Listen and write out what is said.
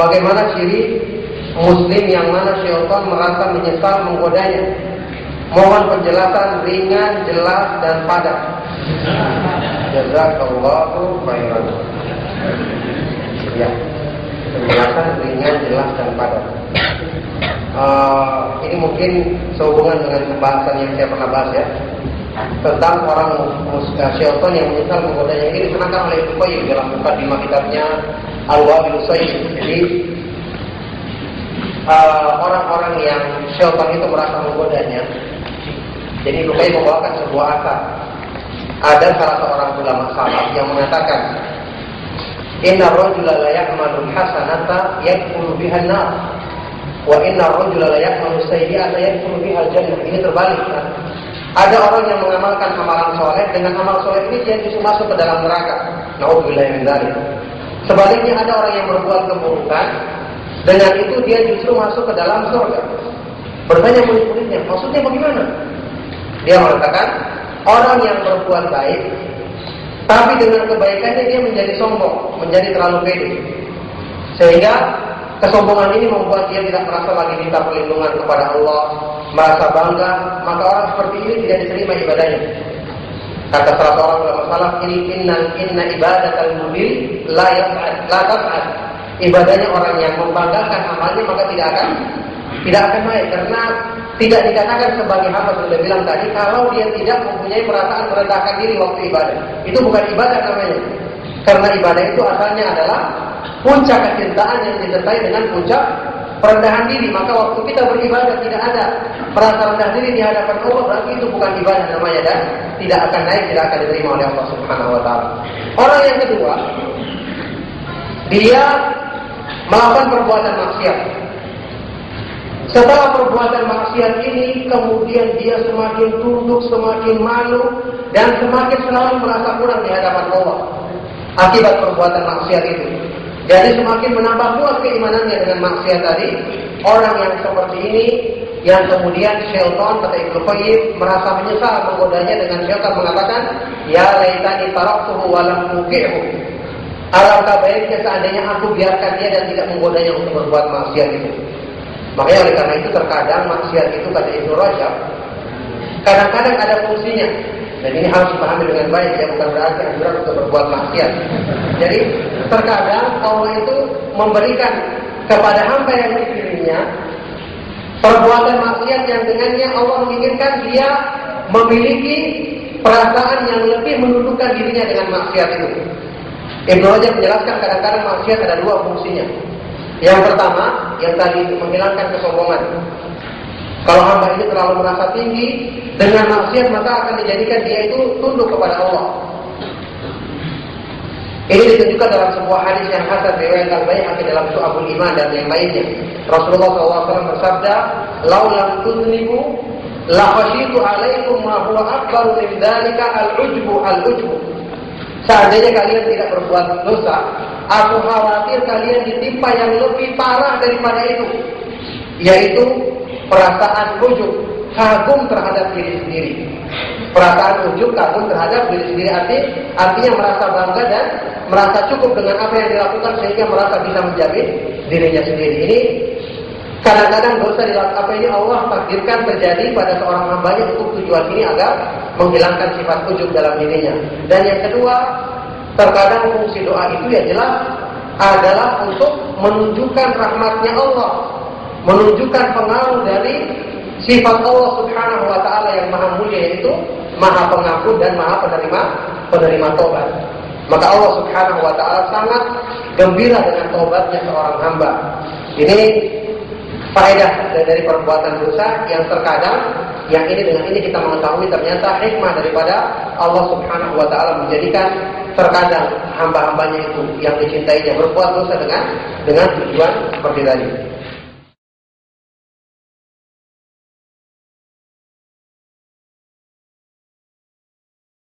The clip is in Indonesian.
Bagaimana ciri muslim yang mana syaitan merasa menyesal menggodanya? Mohon penjelasan ringan, jelas, dan padat. Jazakallahu khairan. Ya, penjelasan ringan, jelas, dan padat. Ini mungkin sehubungan dengan pembahasan yang saya pernah bahas ya, tentang orang syaitan yang menyesal menggodanya. Ini diterangkan oleh Ibnu Qayyim dalam mukadimah kitabnya Al-Wabil Sayyid. Jadi orang-orang yang syaitan itu merasa menggodanya, jadi Ibnu Qayyim membawakan sebuah asar. Ada salah seorang ulama salaf yang mengatakan, inna rajula la ya'malu hasanata yadkhulu biha an-nar wa inna rajula la ya'malu sayyi'ata yadkhulu biha al-jannah. Ini terbalik kan? Ada orang yang mengamalkan amalan soleh, dengan amal soleh ini dia justru masuk ke dalam neraka. Na'udzubillah min dzalik. Sebaliknya ada orang yang berbuat keburukan, dengan itu dia justru masuk ke dalam surga. Bertanya murid-muridnya, maksudnya bagaimana? Dia mengatakan, orang yang berbuat baik, tapi dengan kebaikannya dia menjadi sombong, menjadi terlalu pede, sehingga kesombongan ini membuat dia tidak merasa lagi minta perlindungan kepada Allah, merasa bangga, maka orang seperti ini tidak diterima ibadahnya. Kata salah seorang ulama salaf, ini inna ibadatal mubil la tas'ad. Ibadahnya orang yang membanggakan amalnya maka tidak akan naik, karena tidak dikatakan sebagai hamba, sudah bilang tadi, kalau dia tidak mempunyai perasaan merendahkan diri waktu ibadah. Itu bukan ibadah namanya. Karena ibadah itu asalnya adalah puncak kecintaan yang disertai dengan puncak perendahan diri. Maka waktu kita beribadah tidak ada merasa rendah diri di hadapan Allah, berarti itu bukan ibadah namanya, dan tidak akan naik, tidak akan diterima oleh Allah Subhanahu wa taala. Orang yang kedua, dia melakukan perbuatan maksiat. Setelah perbuatan maksiat ini, kemudian dia semakin tunduk, semakin malu, dan semakin selalu merasa kurang di hadapan Allah akibat perbuatan maksiat itu. Jadi semakin menambah kuat keimanannya dengan maksiat tadi. Orang yang seperti ini, yang kemudian syaitan, kata Ibnu Qayyim, merasa menyesal menggodanya, dengan syaitan mengatakan, ya laitani taraktuhu wa lam uqi'hu. Alangkah baiknya seandainya aku biarkan dia dan tidak menggodanya untuk berbuat maksiat itu. Makanya oleh karena itu terkadang maksiat itu, kata Ibnu Rajab, kadang-kadang ada fungsinya. Dan ini harus dipahami dengan baik, ya, bukan berarti anjuran untuk berbuat maksiat. Jadi terkadang Allah itu memberikan kepada hamba yang dipilihnya perbuatan maksiat yang dengannya Allah menginginkan dia memiliki perasaan yang lebih menundukkan dirinya dengan maksiat itu. Ibnu Rajab menjelaskan kadang-kadang maksiat ada dua fungsinya. Yang pertama, yang tadi menghilangkan kesombongan. Kalau hamba ini terlalu merasa tinggi dengan maksiat, maka akan dijadikan dia itu tunduk kepada Allah. Ini ditunjukkan dalam sebuah hadis yang hasan riwayat Al-Baihaqi dalam Syu'abul Iman dan yang lainnya. Rasulullah SAW bersabda, "Lau lam tuznibu la khasyitu 'alaikum ma huwa akbaru min dzalika al-ujbu." Seandainya kalian tidak berbuat dosa, aku khawatir kalian ditimpa yang lebih parah daripada itu, yaitu perasaan ujub, kagum terhadap diri sendiri. Perasaan ujub, kagum terhadap diri sendiri, artinya merasa bangga dan merasa cukup dengan apa yang dilakukan sehingga merasa bisa menjamin dirinya sendiri. Ini kadang-kadang dosa apa ini Allah takdirkan terjadi pada seorang hambanya untuk tujuan ini agar menghilangkan sifat ujub dalam dirinya. Dan yang kedua, terkadang fungsi doa itu ya jelas adalah untuk menunjukkan rahmatnya Allah, menunjukkan pengaruh dari sifat Allah Subhanahu wa taala yang maha mulia, yaitu maha pengampun dan maha penerima taubat. Maka Allah Subhanahu wa taala sangat gembira dengan taubatnya seorang hamba. Ini faedah dari perbuatan dosa yang terkadang, yang ini dengan ini kita mengetahui ternyata hikmah daripada Allah Subhanahu wa taala menjadikan terkadang hamba-hambanya itu yang dicintainya berbuat dosa dengan tujuan seperti tadi.